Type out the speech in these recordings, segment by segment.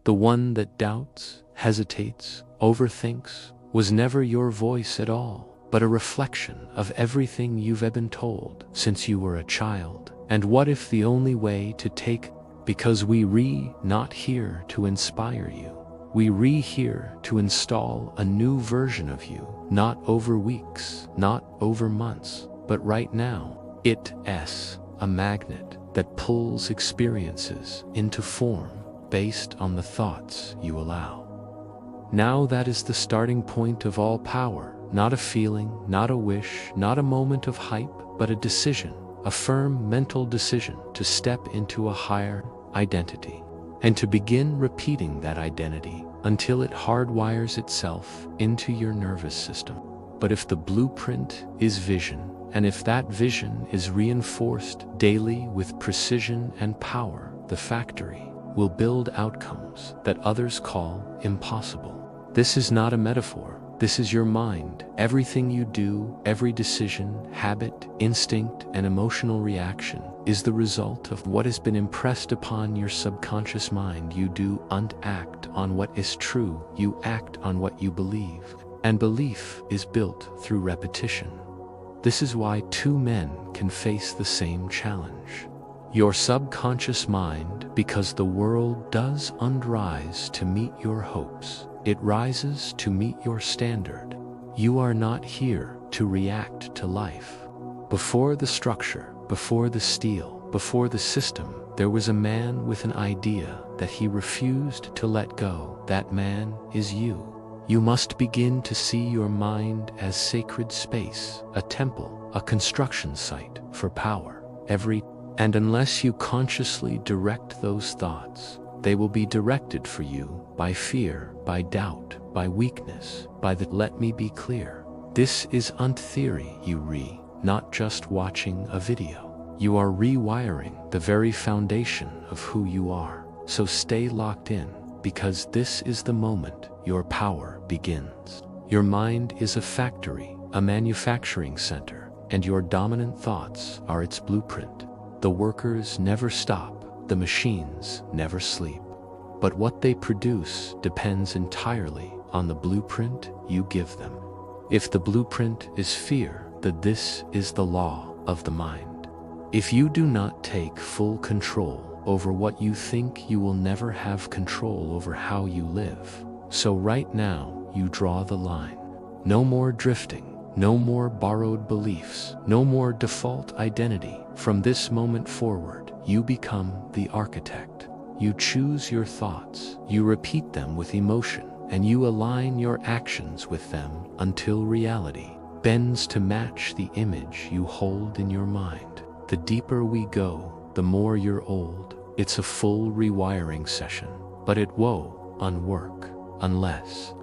The one that doubts, hesitates, overthinks, was never your voice at all, but a reflection of everything you've been told since you were a child. And what if the only way to take, because not here to inspire you. We here to install a new version of you, not over weeks, not over months, but right now. It's a magnet that pulls experiences into form based on the thoughts you allow. Now that is the starting point of all power, not a feeling, not a wish, not a moment of hype, but a decision, a firm mental decision to step into a higher identity, and to begin repeating that identity until it hardwires itself into your nervous system. But if the blueprint is vision, and if that vision is reinforced daily with precision and power, the factory will build outcomes that others call impossible. This is not a metaphor. This is your mind. Everything you do, every decision, habit, instinct, and emotional reaction is the result of what has been impressed upon your subconscious mind. You do and act on what is true. You act on what you believe. And belief is built through repetition. This is why two men can face the same challenge. Your subconscious mind, because the world does rise to meet your hopes. It rises to meet your standard. You are not here to react to life. Before the structure, before the steel, before the system, there was a man with an idea that he refused to let go. That man is you. You must begin to see your mind as sacred space, a temple, a construction site for power. And unless you consciously direct those thoughts, they will be directed for you by fear, by doubt, by weakness, by the let me be clear. This is theory, not just watching a video. You are rewiring the very foundation of who you are. So stay locked in, because this is the moment your power begins. Your mind is a factory, a manufacturing center, and your dominant thoughts are its blueprint. The workers never stop, the machines never sleep. But what they produce depends entirely on the blueprint you give them. If the blueprint is fear, then this is the law of the mind. If you do not take full control over what you think, you will never have control over how you live. So right now, you draw the line. No more drifting. No more borrowed beliefs, no more default identity. From this moment forward, you become the architect. You choose your thoughts, you repeat them with emotion, and you align your actions with them until reality bends to match the image you hold in your mind. The deeper we go, the more you're old. It's a full rewiring session, but it won't work unless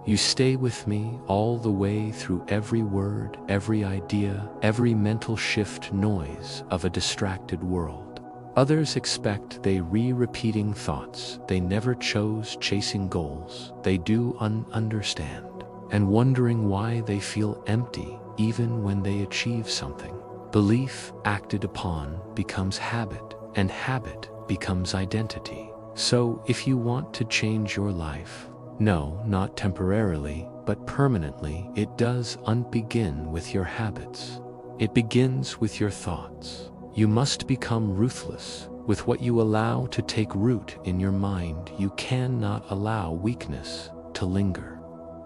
you stay with me all the way through every word, every idea, every mental shift noise of a distracted world. Others expect they repeating thoughts they never chose, chasing goals they do understand, and wondering why they feel empty even when they achieve something. Belief acted upon becomes habit, and habit becomes identity. So if you want to change your life, no, not temporarily, but permanently, it does begin with your habits. It begins with your thoughts. You must become ruthless with what you allow to take root in your mind. You cannot allow weakness to linger.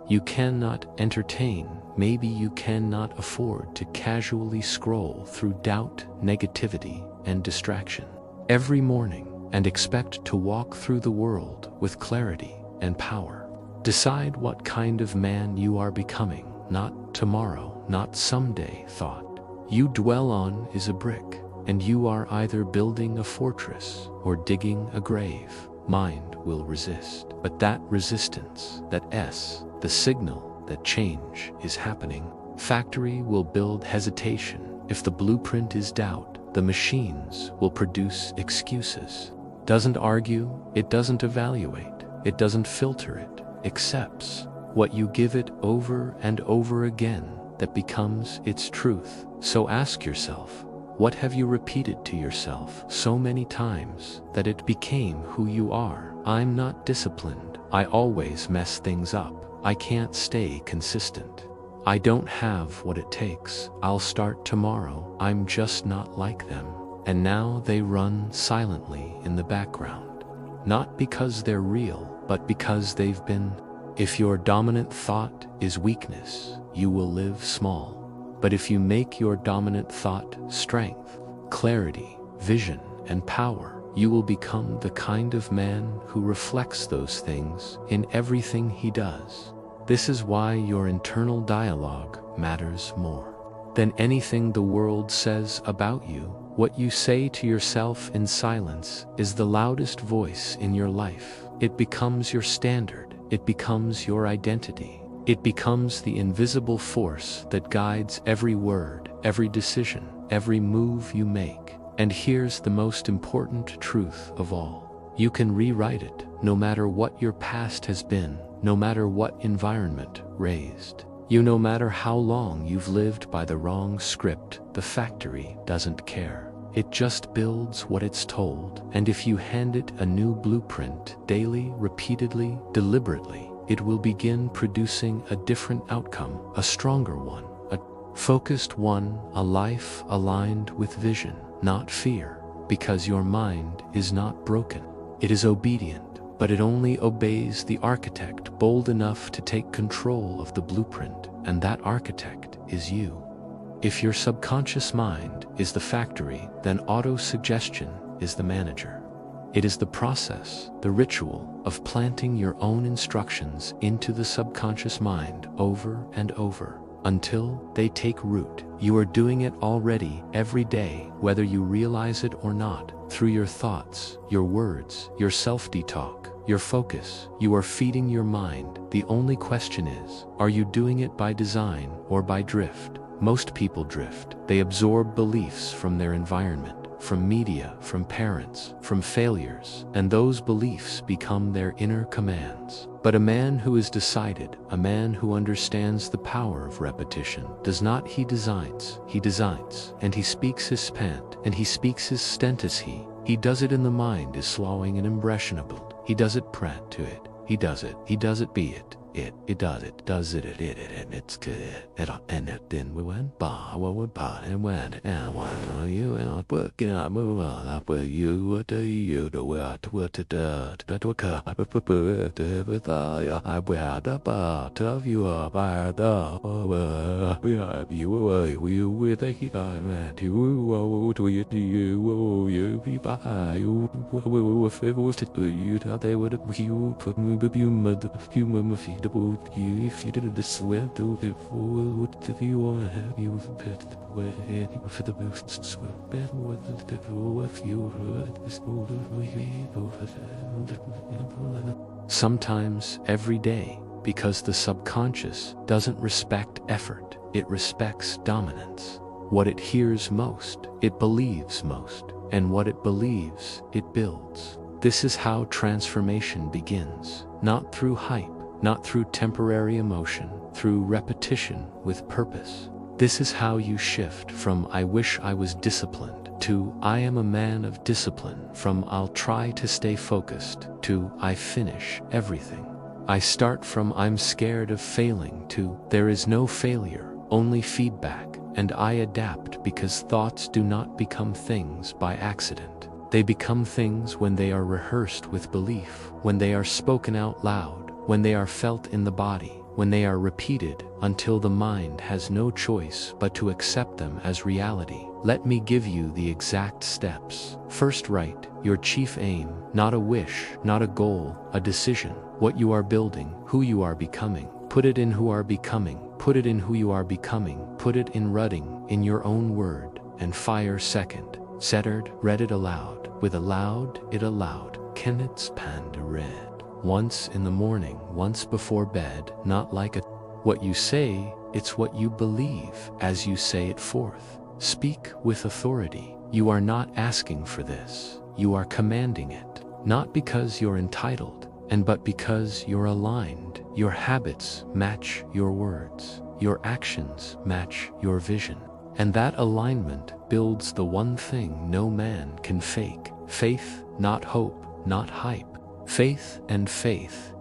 You cannot entertain, maybe you cannot afford to casually scroll through doubt, negativity, and distraction every morning and expect to walk through the world with clarity and power. Decide what kind of man you are becoming, not tomorrow, not someday thought you dwell on is a brick, and you are either building a fortress or digging a grave. Mind will resist, but that resistance, the signal that change is happening. Factory will build hesitation. If the blueprint is doubt, the machines will produce excuses. Doesn't argue, it doesn't evaluate, it doesn't filter it. Accepts what you give it over and over again, that becomes its truth. So ask yourself, What have you repeated to yourself so many times that it became who you are? I'm not disciplined. I always mess things up. I can't stay consistent. I don't have what it takes. I'll start tomorrow. I'm just not like them. And now they run silently in the background. Not because they're real, but because they've been. If your dominant thought is weakness, you will live small. But if you make your dominant thought strength, clarity, vision, and power, you will become the kind of man who reflects those things in everything he does. This is why your internal dialogue matters more than anything the world says about you. What you say to yourself in silence is the loudest voice in your life. It becomes your standard. It becomes your identity. It becomes the invisible force that guides every word, every decision, every move you make. And here's the most important truth of all. You can rewrite it, no matter what your past has been, no matter what environment raised you, no matter how long you've lived by the wrong script. The factory doesn't care. It just builds what it's told. And if you hand it a new blueprint daily, repeatedly, deliberately, it will begin producing a different outcome, a stronger one, a focused one, a life aligned with vision, not fear, because your mind is not broken. It is obedient, but it only obeys the architect bold enough to take control of the blueprint, and that architect is you. If your subconscious mind is the factory, then auto-suggestion is the manager. It is the process, the ritual of planting your own instructions into the subconscious mind over and over until they take root. You are doing it already every day, whether you realize it or not, through your thoughts, your words, your self-talk, your focus. You are feeding your mind. The only question is, are you doing it by design or by drift? Most people drift. They absorb beliefs from their environment, from media, from parents, from failures, and those beliefs become their inner commands. But a man who is decided, a man who understands the power of repetition, does not. He designs, and he speaks his spant, and he speaks his stentus. He does it in the mind is slowing and impressionable. He does it prat to it. He does it be it. It does it, and it's good. And it then we went by, and went, and when you and working out, move on up with you, what do you do, what to do, but what with I wear the part of you by the we are you away, we with a man, you be by you, if it was to you, they would have you put me with you, mother, human feet. You, if you did this way, do it for if you want to have you pet the way for the most swim bed with the if you heard this sometimes every day, because the subconscious doesn't respect effort, it respects dominance. What it hears most, it believes most, and what it believes, it builds. This is how transformation begins, not through hype, not through temporary emotion, through repetition with purpose. This is how you shift from "I wish I was disciplined" to "I am a man of discipline," from "I'll try to stay focused" to "I finish everything." I start from "I'm scared of failing" to "There is no failure, only feedback," and I adapt because thoughts do not become things by accident. They become things when they are rehearsed with belief, when they are spoken out loud, when they are felt in the body, when they are repeated until the mind has no choice but to accept them as reality. Let me give you the exact steps. First, write your chief aim, not a wish, not a goal, a decision. What you are building, who you are becoming. Put it in who are becoming, put it in who you are becoming, put it in writing, in your own word, and fire second. Settered, read it aloud, with aloud, it aloud, Kenneth's panda read. Once in the morning, once before bed, not like a what you say, it's what you believe as you say it forth. Speak with authority. You are not asking for this. You are commanding it, not because you're entitled, but because you're aligned. Your habits match your words. Your actions match your vision. And that alignment builds the one thing no man can fake: faith, not hope, not hype. Faith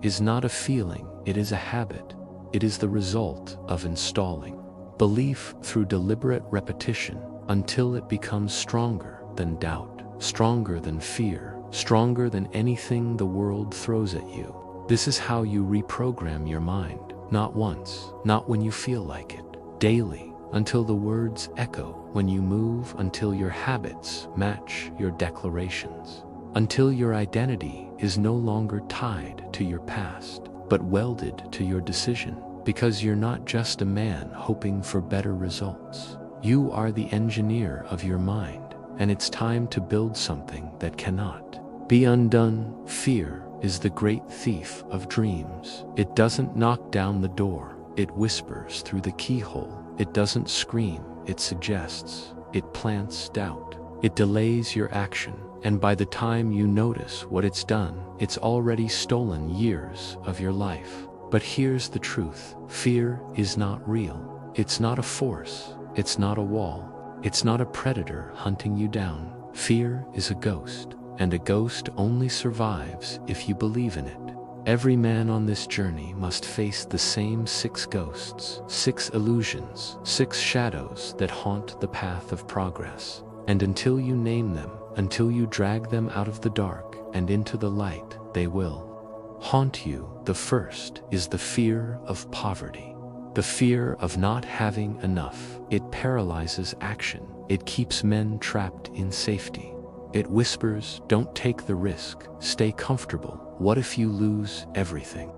is not a feeling, it is a habit. It is the result of installing belief through deliberate repetition until it becomes stronger than doubt, stronger than fear, stronger than anything the world throws at you. This is how you reprogram your mind, not once, not when you feel like it, daily, until the words echo when you move, until your habits match your declarations, until your identity is no longer tied to your past, but welded to your decision, because you're not just a man hoping for better results. You are the engineer of your mind, and it's time to build something that cannot be undone. Fear is the great thief of dreams. It doesn't knock down the door, it whispers through the keyhole. It doesn't scream, it suggests. It plants doubt. It delays your action, and by the time you notice what it's done, it's already stolen years of your life. But here's the truth: fear is not real. It's not a force. It's not a wall. It's not a predator hunting you down. Fear is a ghost, and a ghost only survives if you believe in it. Every man on this journey must face the same 6 ghosts, 6 illusions, 6 shadows that haunt the path of progress. And until you name them, until you drag them out of the dark and into the light, they will haunt you. The first is the fear of poverty, the fear of not having enough. It paralyzes action. It keeps men trapped in safety. It whispers, don't take the risk, stay comfortable. What if you lose everything?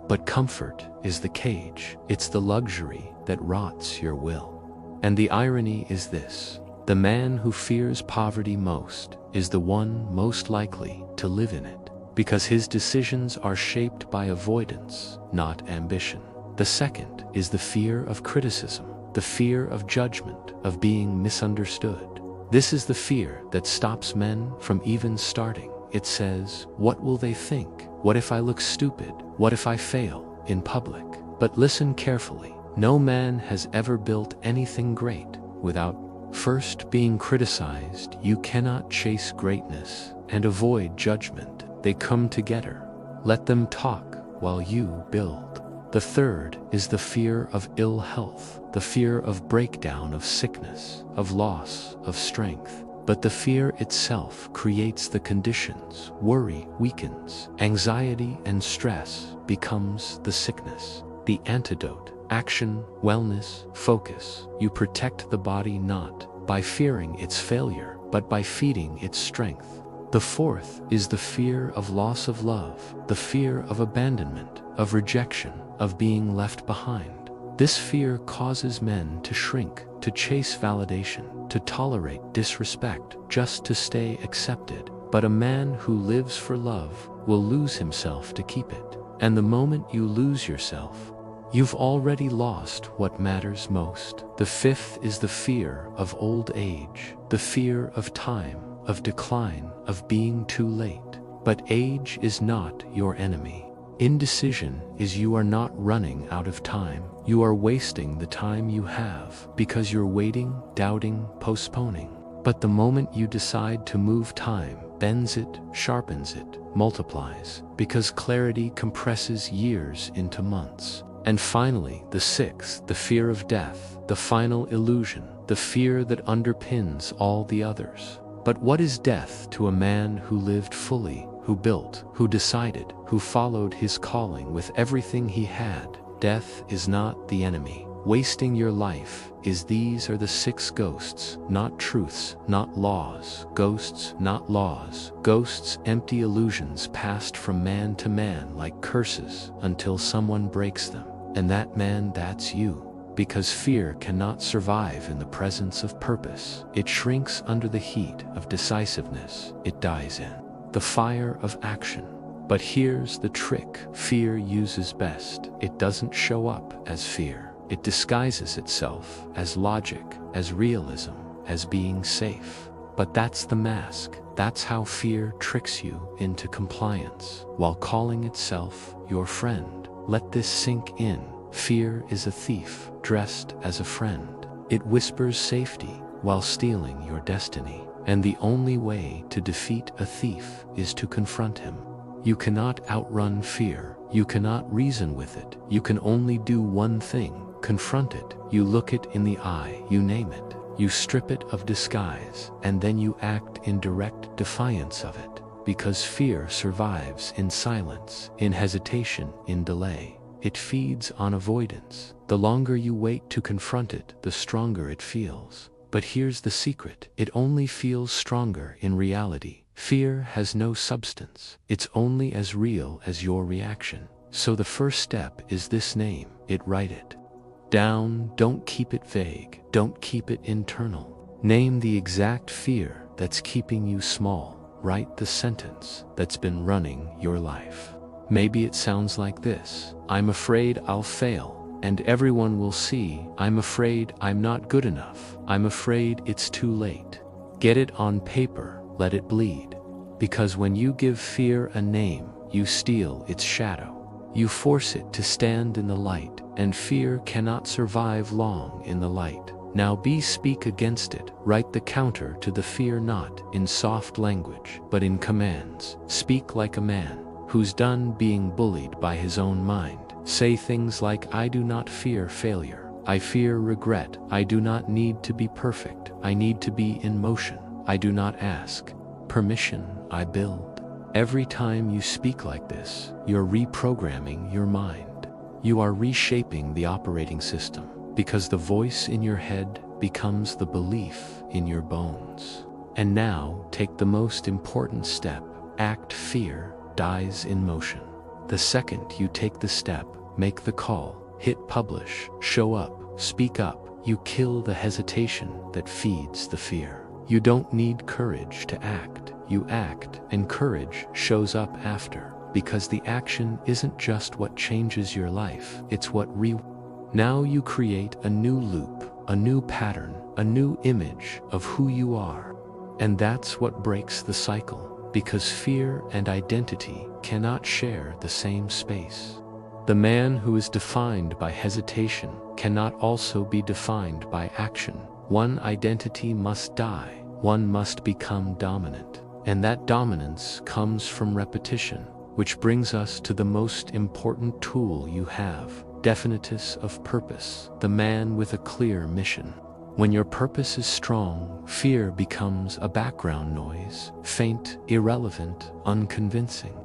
But comfort is the cage. It's the luxury that rots your will. And the irony is this: the man who fears poverty most is the one most likely to live in it, because his decisions are shaped by avoidance, not ambition. The second is the fear of criticism, the fear of judgment, of being misunderstood. This is the fear that stops men from even starting. It says, what will they think? What if I look stupid? What if I fail in public? But listen carefully. No man has ever built anything great without first being criticized. You cannot chase greatness and avoid judgment. They come together. Let them talk while you build. The third is the fear of ill health, the fear of breakdown, of sickness, of loss, of strength. But the fear itself creates the conditions. Worry weakens. Anxiety and stress becomes the sickness. The antidote: action, wellness, focus. You protect the body not by fearing its failure, but by feeding its strength. The fourth is the fear of loss of love, the fear of abandonment, of rejection, of being left behind. This fear causes men to shrink, to chase validation, to tolerate disrespect, just to stay accepted. But a man who lives for love will lose himself to keep it. And the moment you lose yourself, you've already lost what matters most. The fifth is the fear of old age, the fear of time, of decline, of being too late. But age is not your enemy. Indecision is you are not running out of time. You are wasting the time you have because you're waiting, doubting, postponing. But the moment you decide to move, time bends it, sharpens it, multiplies, because clarity compresses years into months. And finally, the sixth, the fear of death, the final illusion, the fear that underpins all the others. But what is death to a man who lived fully, who built, who decided, who followed his calling with everything he had? Death is not the enemy. Wasting your life is. These are the 6 ghosts, not truths, not laws. Ghosts, not laws. Ghosts, empty illusions passed from man to man like curses until someone breaks them. And that man, that's you. Because fear cannot survive in the presence of purpose. It shrinks under the heat of decisiveness. It dies in the fire of action. But here's the trick fear uses best. It doesn't show up as fear. It disguises itself as logic, as realism, as being safe. But that's the mask. That's how fear tricks you into compliance, while calling itself your friend. Let this sink in. Fear is a thief dressed as a friend. It whispers safety while stealing your destiny. And the only way to defeat a thief is to confront him. You cannot outrun fear. You cannot reason with it. You can only do one thing: confront it. You look it in the eye. You name it. You strip it of disguise, and then you act in direct defiance of it. Because fear survives in silence, in hesitation, in delay. It feeds on avoidance. The longer you wait to confront it, the stronger it feels. But here's the secret: it only feels stronger in reality. Fear has no substance. It's only as real as your reaction. So the first step is this: name it, write it down. Don't keep it vague. Don't keep it internal. Name the exact fear that's keeping you small. Write the sentence that's been running your life. Maybe it sounds like this: I'm afraid I'll fail, and everyone will see. I'm afraid I'm not good enough. I'm afraid it's too late. Get it on paper, let it bleed. Because when you give fear a name, you steal its shadow. You force it to stand in the light, and fear cannot survive long in the light. Now speak against it. Write the counter to the fear, not in soft language, but in commands. Speak like a man who's done being bullied by his own mind. Say things like, I do not fear failure. I fear regret. I do not need to be perfect. I need to be in motion. I do not ask permission. I build. Every time you speak like this, you're reprogramming your mind. You are reshaping the operating system, because the voice in your head becomes the belief in your bones. And now, take the most important step. Act. Fear dies in motion. The second you take the step, make the call, hit publish, show up, speak up, you kill the hesitation that feeds the fear. You don't need courage to act. You act, and courage shows up after, because the action isn't just what changes your life, it's what Now you create a new loop, a new pattern, a new image of who you are. And that's what breaks the cycle, because fear and identity cannot share the same space. The man who is defined by hesitation cannot also be defined by action. One identity must die. One must become dominant. And that dominance comes from repetition, which brings us to the most important tool you have: definiteness of purpose, the man with a clear mission. When your purpose is strong, fear becomes a background noise, faint, irrelevant, unconvincing.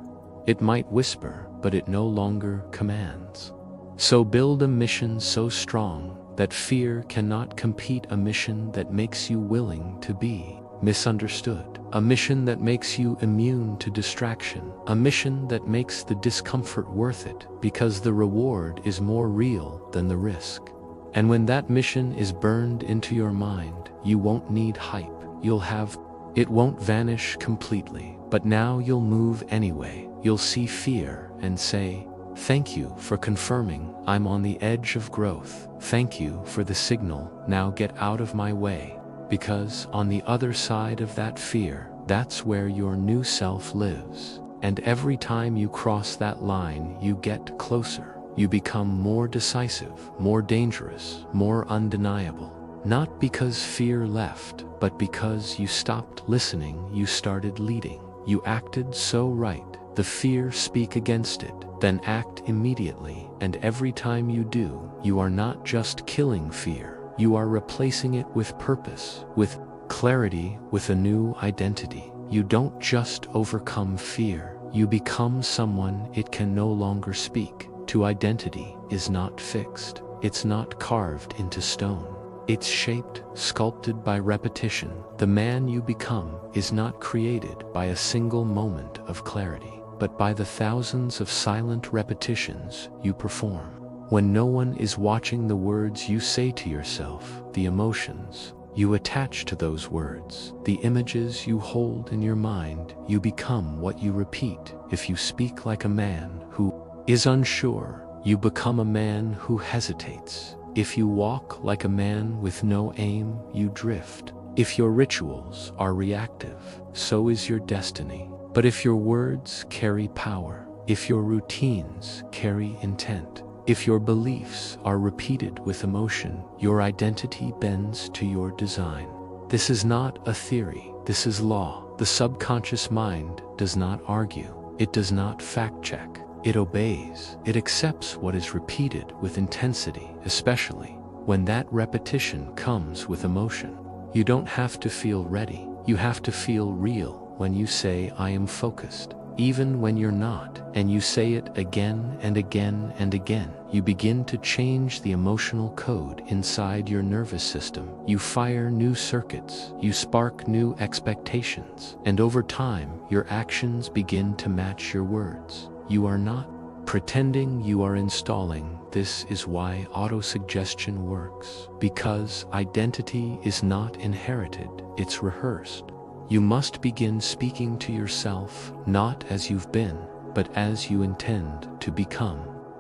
It might whisper, but it no longer commands. So build a mission so strong that fear cannot compete, a mission that makes you willing to be misunderstood, a mission that makes you immune to distraction, a mission that makes the discomfort worth it, because the reward is more real than the risk. And when that mission is burned into your mind, you won't need hype. It won't vanish completely, but now you'll move anyway. You'll see fear and say, thank you for confirming I'm on the edge of growth. Thank you for the signal. Now get out of my way. Because on the other side of that fear, that's where your new self lives. And every time you cross that line, you get closer. You become more decisive, more dangerous, more undeniable. Not because fear left, but because you stopped listening, you started leading. You acted so right. The fear speak against it, then act immediately. And every time you do, you are not just killing fear. You are replacing it with purpose, with clarity, with a new identity. You don't just overcome fear, you become someone it can no longer speak to. Identity is not fixed. It's not carved into stone. It's shaped, sculpted by repetition. The man you become is not created by a single moment of clarity, but by the thousands of silent repetitions you perform. When no one is watching, the words you say to yourself, the emotions you attach to those words, the images you hold in your mind, you become what you repeat. If you speak like a man who is unsure, you become a man who hesitates. If you walk like a man with no aim, you drift. If your rituals are reactive, so is your destiny. But if your words carry power, if your routines carry intent, If your beliefs are repeated with emotion, your identity bends to your design. This is not a theory, this is law. The subconscious mind does not argue, it does not fact-check, it obeys. It accepts what is repeated with intensity, especially when that repetition comes with emotion. You don't have to feel ready, you have to feel real. When you say, "I am focused," even when you're not, and you say it again and again and again, you begin to change the emotional code inside your nervous system. You fire new circuits, you spark new expectations, and over time, your actions begin to match your words. You are not pretending, you are installing. This is why autosuggestion works, because identity is not inherited, it's rehearsed. You must begin speaking to yourself, not as you've been, but as you intend to become.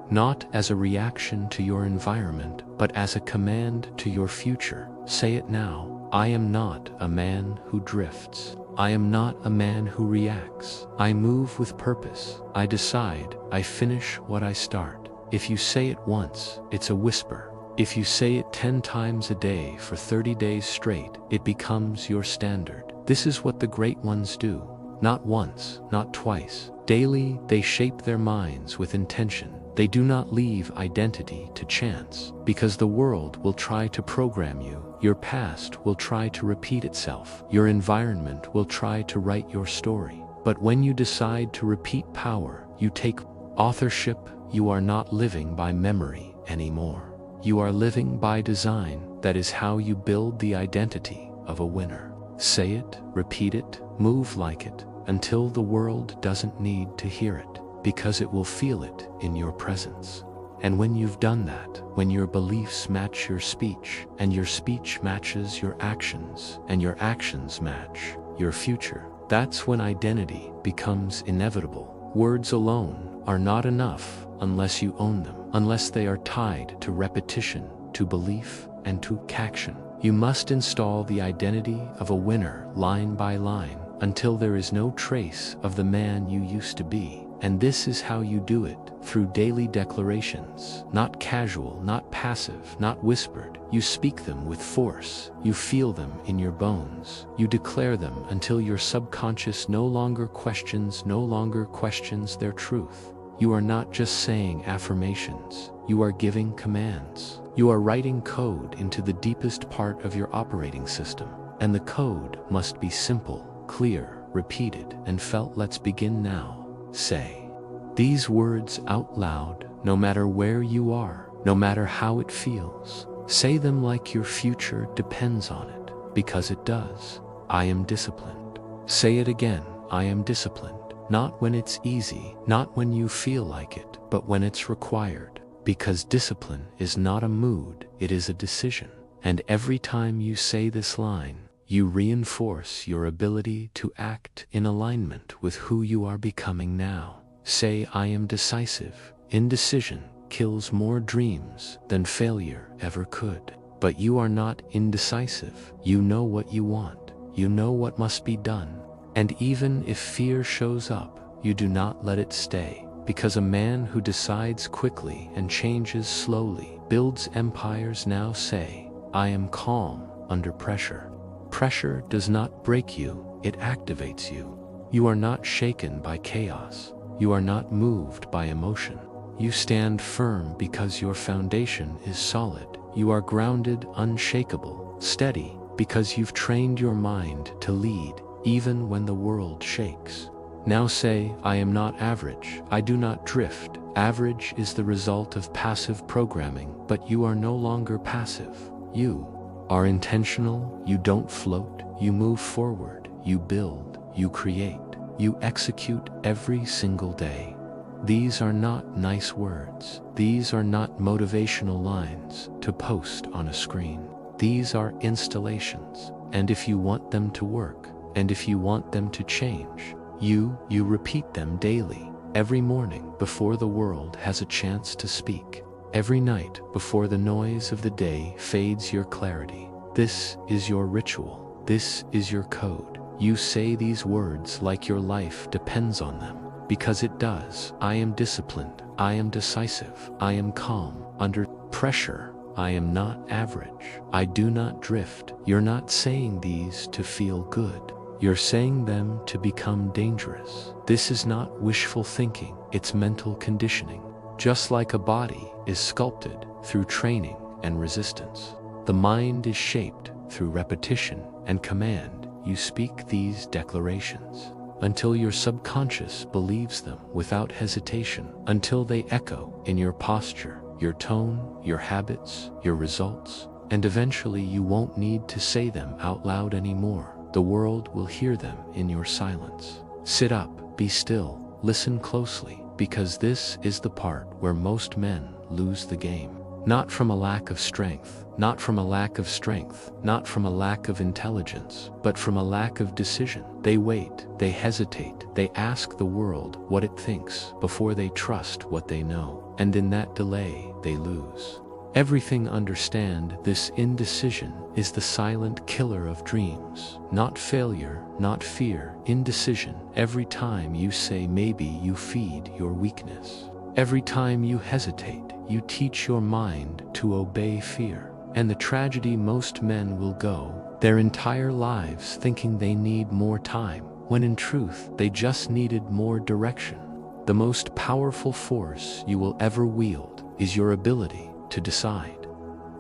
Not as a reaction to your environment, but as a command to your future. Say it now. I am not a man who drifts. I am not a man who reacts. I move with purpose. I decide. I finish what I start. If you say it once, it's a whisper. If you say it 10 times a day for 30 days straight, it becomes your standard. This is what the great ones do. Not once, not twice. Daily, they shape their minds with intention. They do not leave identity to chance, because the world will try to program you. Your past will try to repeat itself. Your environment will try to write your story. But when you decide to repeat power, you take authorship. You are not living by memory anymore. You are living by design. That is how you build the identity of a winner. Say it, repeat it, move like it, until the world doesn't need to hear it, because it will feel it in your presence. And when you've done that, when your beliefs match your speech, and your speech matches your actions, and your actions match your future, that's when identity becomes inevitable. Words alone are not enough unless you own them, unless they are tied to repetition, to belief, and to action. You must install the identity of a winner line by line until there is no trace of the man you used to be. And this is how you do it, through daily declarations, not casual, not passive, not whispered. You speak them with force. You feel them in your bones. You declare them until your subconscious no longer questions their truth. You are not just saying affirmations. You are giving commands. You are writing code into the deepest part of your operating system. And the code must be simple, clear, repeated, and felt. Let's begin now. Say these words out loud, no matter where you are, no matter how it feels. Say them like your future depends on it, because it does. I am disciplined. Say it again. I am disciplined. Not when it's easy, not when you feel like it, but when it's required. Because discipline is not a mood, it is a decision. And every time you say this line, you reinforce your ability to act in alignment with who you are becoming now. Say, I am decisive. Indecision kills more dreams than failure ever could. But you are not indecisive. You know what you want. You know what must be done. And even if fear shows up, you do not let it stay. Because a man who decides quickly and changes slowly builds empires. Now say, I am calm under pressure. Pressure does not break you, it activates you. You are not shaken by chaos. You are not moved by emotion. You stand firm because your foundation is solid. You are grounded, unshakable, steady, because you've trained your mind to lead, even when the world shakes. Now say, I am not average. I do not drift. Average is the result of passive programming, but you are no longer passive. You are intentional. You don't float. You move forward. You build. You create. You execute every single day. These are not nice words. These are not motivational lines to post on a screen. These are installations. And if you want them to work, and if you want them to change, you repeat them daily, every morning before the world has a chance to speak, every night before the noise of the day fades your clarity. This is your ritual. This is your code. You say these words like your life depends on them, because it does. I am disciplined. I am decisive. I am calm. Under pressure, I am not average. I do not drift. You're not saying these to feel good. You're saying them to become dangerous. This is not wishful thinking, it's mental conditioning. Just like a body is sculpted through training and resistance, the mind is shaped through repetition and command. You speak these declarations until your subconscious believes them without hesitation, until they echo in your posture, your tone, your habits, your results, and eventually you won't need to say them out loud anymore. The world will hear them in your silence. Sit up, be still, listen closely, because this is the part where most men lose the game. Not from a lack of strength, not from a lack of strength, not from a lack of intelligence, but from a lack of decision. They wait, they hesitate, they ask the world what it thinks before they trust what they know. And in that delay, they lose everything. Understand, this indecision is the silent killer of dreams. Not failure, not fear, indecision. Every time you say maybe, you feed your weakness. Every time you hesitate, you teach your mind to obey fear. And the tragedy, most men will go their entire lives thinking they need more time, when in truth they just needed more direction. The most powerful force you will ever wield is your ability to decide.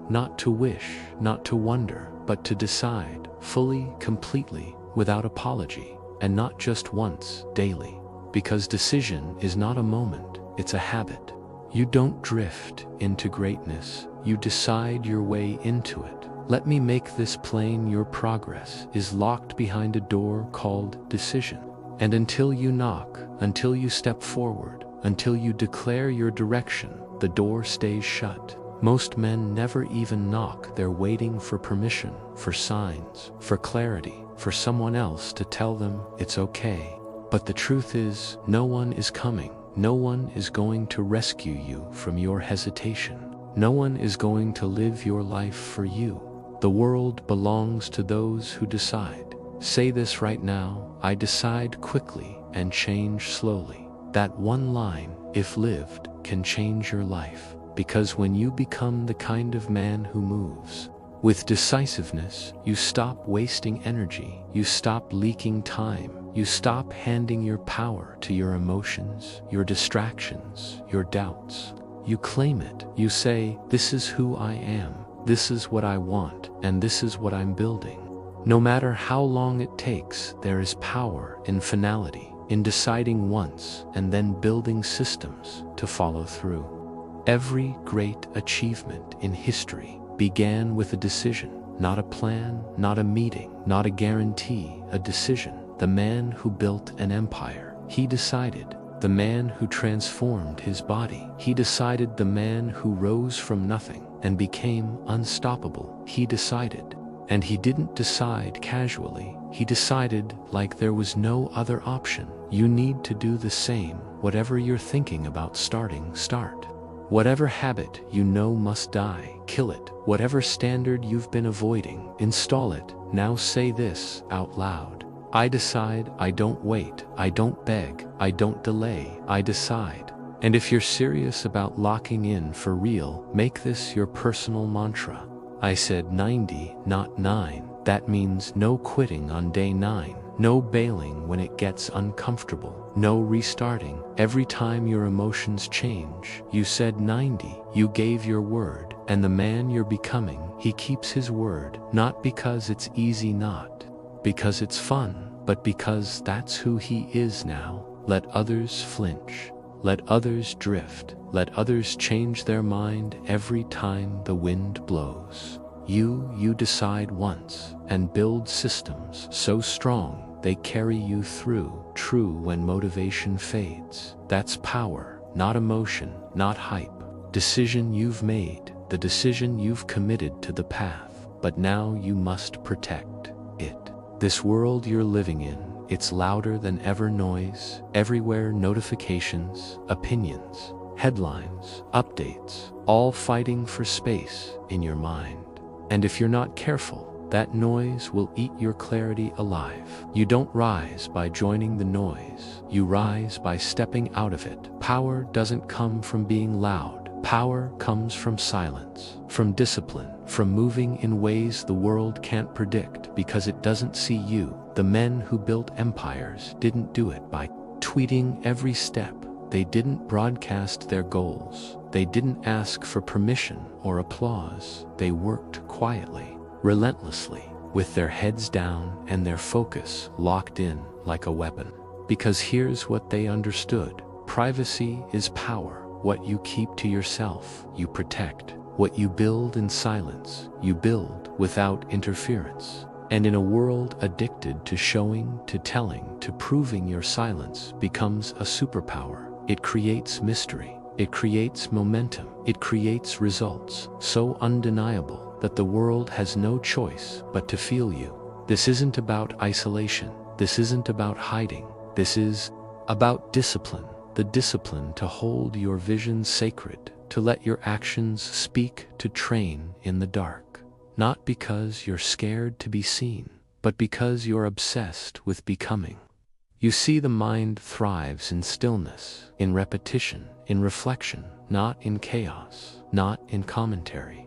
Not to wish, not to wonder, but to decide fully, completely, without apology, and not just once, daily. Because decision is not a moment, it's a habit. You don't drift into greatness, you decide your way into it. Let me make this plain: your progress is locked behind a door called decision. And until you knock, until you step forward, until you declare your direction, the door stays shut. Most men never even knock. They're waiting for permission, for signs, for clarity, for someone else to tell them it's okay. But the truth is, no one is coming. No one is going to rescue you from your hesitation. No one is going to live your life for you. The world belongs to those who decide. Say this right now: I decide quickly and change slowly. That one line, if lived, can change your life. Because when you become the kind of man who moves with decisiveness, you stop wasting energy, you stop leaking time, you stop handing your power to your emotions, your distractions, your doubts. You claim it. You say, this is who I am, this is what I want, and this is what I'm building. No matter how long it takes, there is power in finality, in deciding once and then building systems to follow through. Every great achievement in history began with a decision, not a plan, not a meeting, not a guarantee, a decision. The man who built an empire, he decided. The man who transformed his body, he decided. The man who rose from nothing and became unstoppable, he decided. And he didn't decide casually, he decided like there was no other option. You need to do the same. Whatever you're thinking about starting, start. Whatever habit you know must die, kill it. Whatever standard you've been avoiding, install it. Now say this out loud: I decide. I don't wait, I don't beg, I don't delay, I decide. And if you're serious about locking in for real, make this your personal mantra. I said 90, not 9. That means no quitting on day 9. No bailing when it gets uncomfortable. No restarting every time your emotions change. You said 90. You gave your word. And the man you're becoming, he keeps his word. Not because it's easy, not because it's fun, but because that's who he is now. Let others flinch. Let others drift. Let others change their mind every time the wind blows. You decide once and build systems so strong they carry you through. True when motivation fades. That's power, not emotion, not hype. Decision you've made, the decision you've committed to the path, but now you must protect it. This world you're living in, it's louder than ever. Noise everywhere, notifications, opinions, headlines, updates, all fighting for space in your mind. And if you're not careful, that noise will eat your clarity alive. You don't rise by joining the noise. You rise by stepping out of it. Power doesn't come from being loud. Power comes from silence, from discipline, from moving in ways the world can't predict because it doesn't see you. The men who built empires didn't do it by tweeting every step. They didn't broadcast their goals. They didn't ask for permission or applause. They worked quietly, relentlessly, with their heads down and their focus locked in like a weapon. Because here's what they understood: privacy is power. What you keep to yourself, you protect. What you build in silence, you build without interference. And in a world addicted to showing, to telling, to proving, your silence becomes a superpower. It creates mystery. It creates momentum. It creates results so undeniable that the world has no choice but to feel you. This isn't about isolation. This isn't about hiding. This is about discipline. The discipline to hold your vision sacred, to let your actions speak, to train in the dark. Not because you're scared to be seen, but because you're obsessed with becoming. You see, the mind thrives in stillness, in repetition, in reflection, not in chaos, not in commentary.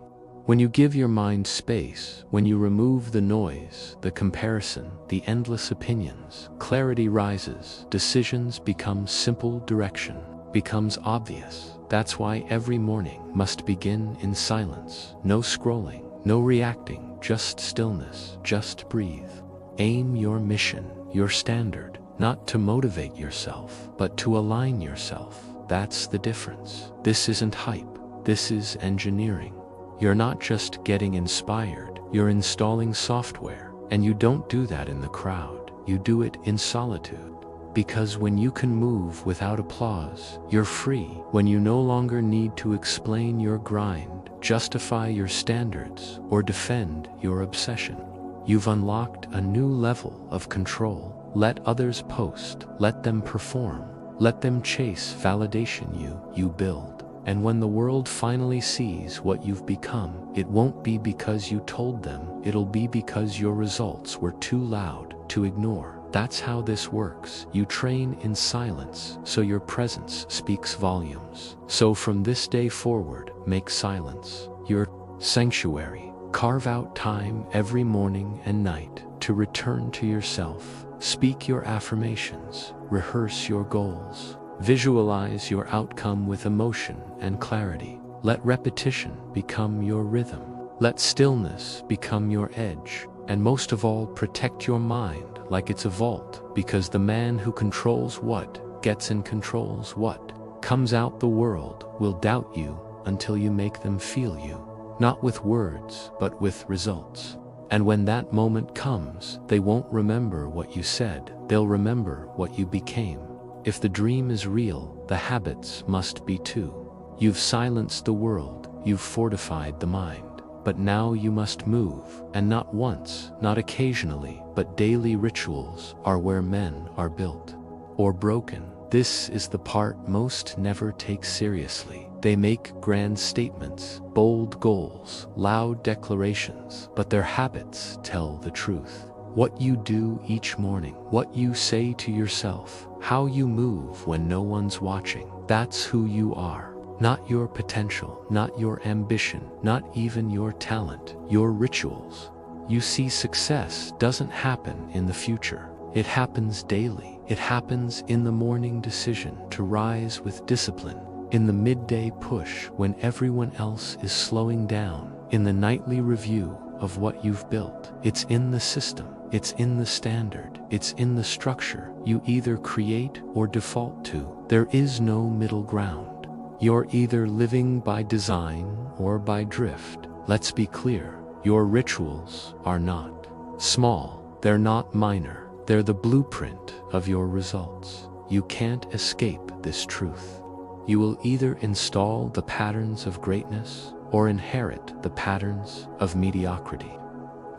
When you give your mind space, when you remove the noise, the comparison, the endless opinions, clarity rises, decisions become simple, direction becomes obvious. That's why every morning must begin in silence. No scrolling, no reacting, just stillness, just breathe. Aim your mission, your standard, not to motivate yourself, but to align yourself. That's the difference. This isn't hype, this is engineering. You're not just getting inspired, you're installing software. And you don't do that in the crowd, you do it in solitude. Because when you can move without applause, you're free. When you no longer need to explain your grind, justify your standards, or defend your obsession, you've unlocked a new level of control. Let others post, let them perform, let them chase validation. You build. And when the world finally sees what you've become, it won't be because you told them, it'll be because your results were too loud to ignore. That's how this works. You train in silence, so your presence speaks volumes. So from this day forward, make silence your sanctuary. Carve out time every morning and night to return to yourself. Speak your affirmations, rehearse your goals. Visualize your outcome with emotion and clarity. Let repetition become your rhythm. Let stillness become your edge. And most of all, protect your mind like it's a vault, because the man who controls what gets and controls what comes out. The world will doubt you until you make them feel you, not with words, but with results. And when that moment comes, they won't remember what you said, they'll remember what you became. If the dream is real, the habits must be too. You've silenced the world, you've fortified the mind. But now you must move, and not once, not occasionally, but daily. Rituals are where men are built or broken. This is the part most never take seriously. They make grand statements, bold goals, loud declarations, but their habits tell the truth. What you do each morning, what you say to yourself, how you move when no one's watching, that's who you are. Not your potential, not your ambition, not even your talent, your rituals. You see, success doesn't happen in the future. It happens daily. It happens in the morning decision to rise with discipline, in the midday push when everyone else is slowing down, in the nightly review of what you've built. It's in the system. It's in the standard. It's in the structure you either create or default to. There is no middle ground. You're either living by design or by drift. Let's be clear, your rituals are not small, they're not minor, they're the blueprint of your results. You can't escape this truth. You will either install the patterns of greatness or inherit the patterns of mediocrity.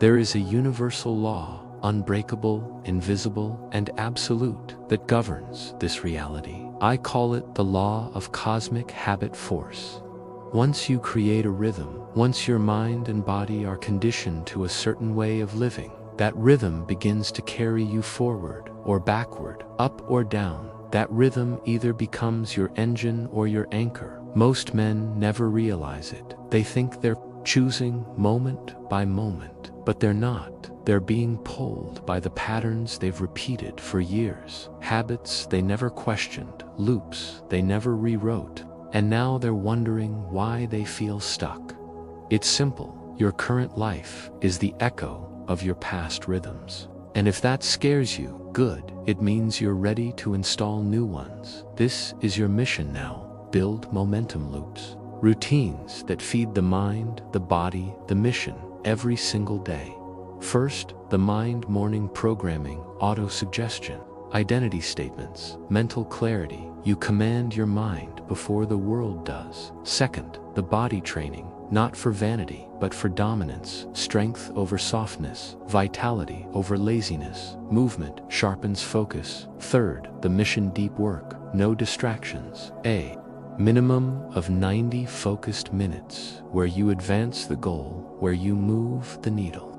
There is a universal law, unbreakable, invisible, and absolute, that governs this reality. I call it the law of cosmic habit force. Once you create a rhythm, once your mind and body are conditioned to a certain way of living, that rhythm begins to carry you forward or backward, up or down. That rhythm either becomes your engine or your anchor. Most men never realize it. They think they're choosing moment by moment, but they're not. They're being pulled by the patterns they've repeated for years, habits they never questioned, loops they never rewrote, and now they're wondering why they feel stuck. It's simple. Your current life is the echo of your past rhythms. And if that scares you, good. It means you're ready to install new ones. This is your mission now. Build momentum loops. Routines that feed the mind, the body, the mission every single day. First, the mind morning programming, auto-suggestion, identity statements, mental clarity. You command your mind before the world does. Second, the body training, not for vanity, but for dominance, strength over softness, vitality over laziness, movement sharpens focus. Third, the mission deep work, no distractions. A minimum of 90 focused minutes, where you advance the goal, where you move the needle.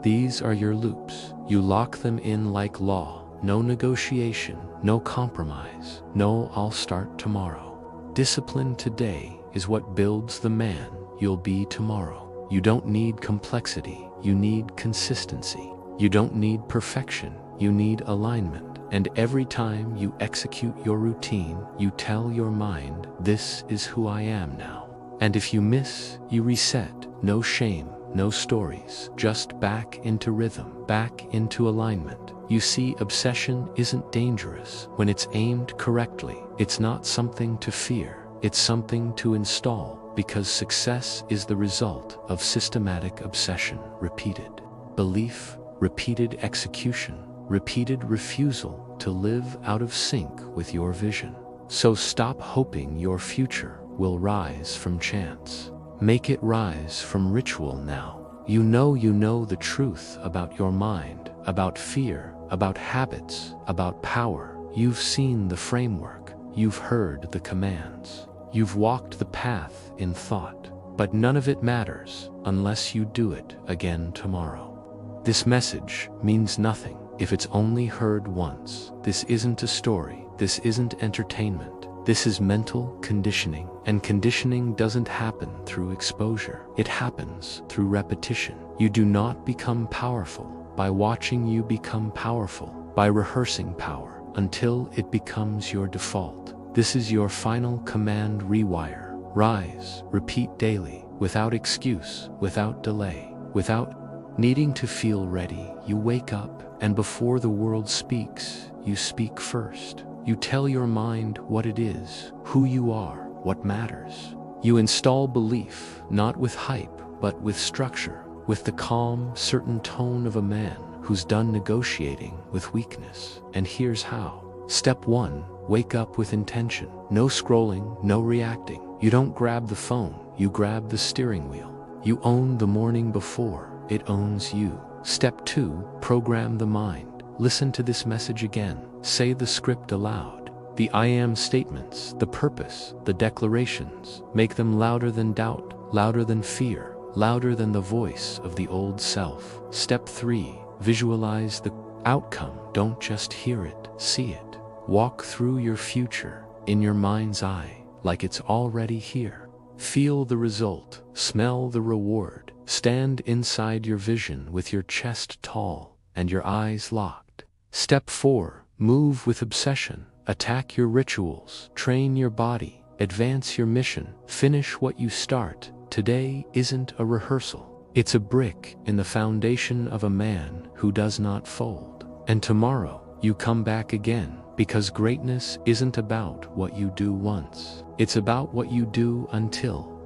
These are your loops. You lock them in like law. No negotiation, no compromise, no I'll start tomorrow. Discipline today is what builds the man you'll be tomorrow. You don't need complexity, you need consistency. You don't need perfection, you need alignment. And every time you execute your routine, you tell your mind, this is who I am now. And if you miss, you reset. No shame, no stories, just back into rhythm, back into alignment. You see, obsession isn't dangerous when it's aimed correctly. It's not something to fear, it's something to install, because success is the result of systematic obsession, repeated belief, repeated execution, repeated refusal to live out of sync with your vision. So stop hoping your future will rise from chance. Make it rise from ritual now. You know the truth about your mind, about fear, about habits, about power. You've seen the framework. You've heard the commands. You've walked the path in thought. But none of it matters unless you do it again tomorrow. This message means nothing if it's only heard once. This isn't a story. This isn't entertainment. This is mental conditioning, and conditioning doesn't happen through exposure. It happens through repetition. You do not become powerful by watching you become powerful, by rehearsing power until it becomes your default. This is your final command. Rewire. Rise, repeat daily, without excuse, without delay, without needing to feel ready. You wake up, and before the world speaks, you speak first. You tell your mind what it is, who you are, what matters. You install belief, not with hype, but with structure, with the calm, certain tone of a man who's done negotiating with weakness. And here's how. Step 1, wake up with intention. No scrolling, no reacting. You don't grab the phone, you grab the steering wheel. You own the morning before it owns you. Step 2, program the mind. Listen to this message again. Say the script aloud. The I am statements, the purpose, the declarations. Make them louder than doubt, louder than fear, louder than the voice of the old self. Step 3, visualize the outcome. Don't just hear it, see it. Walk through your future in your mind's eye, like it's already here. Feel the result, smell the reward. Stand inside your vision with your chest tall and your eyes locked. Step 4, move with obsession. Attack your rituals, train your body, advance your mission, finish what you start. Today isn't a rehearsal. It's a brick in the foundation of a man who does not fold. And tomorrow, you come back again, because greatness isn't about what you do once. It's about what you do until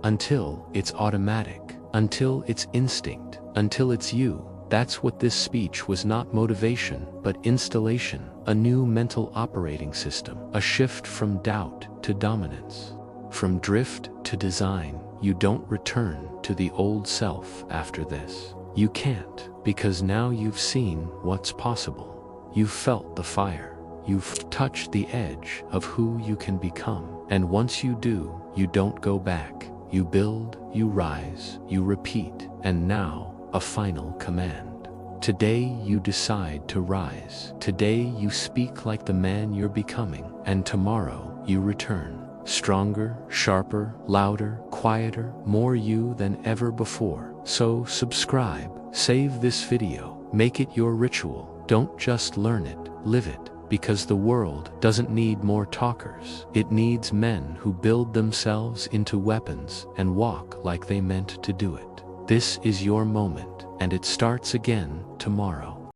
it's automatic, until it's instinct, until it's you. That's what this speech was. Not motivation, but installation, a new mental operating system, a shift from doubt to dominance, from drift to design. You don't return to the old self after this. You can't, because now you've seen what's possible. You've felt the fire. You've touched the edge of who you can become. And once you do, you don't go back. You build, you rise, you repeat, and now, a final command. Today you decide to rise. Today you speak like the man you're becoming, and tomorrow you return. Stronger, sharper, louder, quieter, more you than ever before. So subscribe, save this video, make it your ritual. Don't just learn it, live it, because the world doesn't need more talkers. It needs men who build themselves into weapons and walk like they meant to do it. This is your moment, and it starts again tomorrow.